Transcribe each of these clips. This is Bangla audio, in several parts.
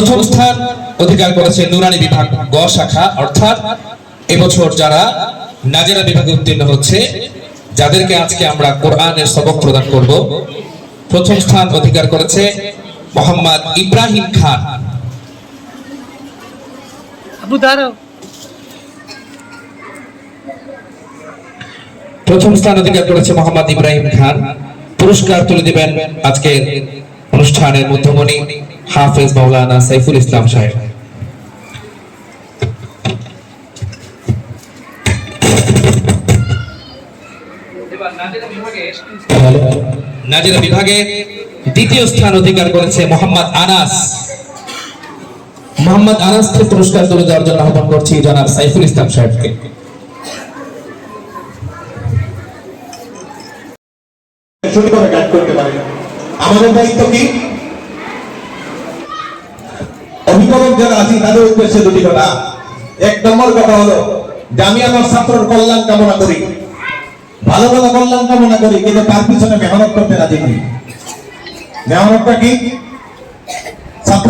প্রথম স্থান অধিকার করেছে নুরানি বিভাগ গ শাখা, অর্থাৎ এবছর যারা নাজেরা বিভাগে উত্তীর্ণ হচ্ছে, যাদেরকে আজকে আমরা কোরআনের সবক প্রদান করব। প্রথম স্থান অধিকার করেছে মোহাম্মদ ইব্রাহিম খান। প্রথম স্থান অধিকার করেছে মোহাম্মদ ইব্রাহিম খান। পুরস্কার তুলে দিবেন আজকের অনুষ্ঠানের মধ্যমণি হাফেজ মাওলানা সাইফুল ইসলাম সাহেব। নাজেরা বিভাগে দ্বিতীয় স্থান অধিকার করেছে মোহাম্মদ আনাস। মোহাম্মদ আনাসকে পুরস্কার তুলে দেওয়ার জন্য আহ্বান করছি জনাব সাইফুল ইসলাম সাহেবকে। আমাদের দায়িত্ব কি? অভিভাবক যারা আছি তাদের উদ্দেশ্যে দুটি কথা। এক নম্বর কথা হলো যে আমি আমার ছাত্রের কল্যাণ কামনা করি, ভালো ভালো কল্যাণ কামনা করি, কিন্তু তার পিছনে মেহনত করতে রাজি নই। মেহনতটা কি? ছাত্র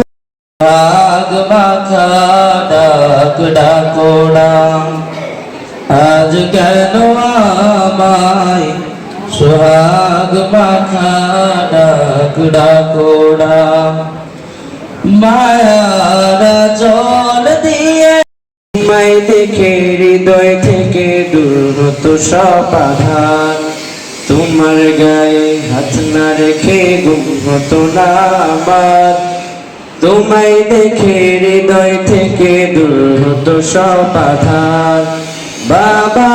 আজ কেন আমায় সোহাগ মাখা ডাক ডাকোড়া, মায়ার জল দিয়ে মাই দেখে হৃদয় থেকে দূর তো সব আধার, তোমার গায়ে হাত না রেখে গুম হতো না আমার, তোমায় দেখে হৃদয় থেকে দূর হতো সব আধার। বাবা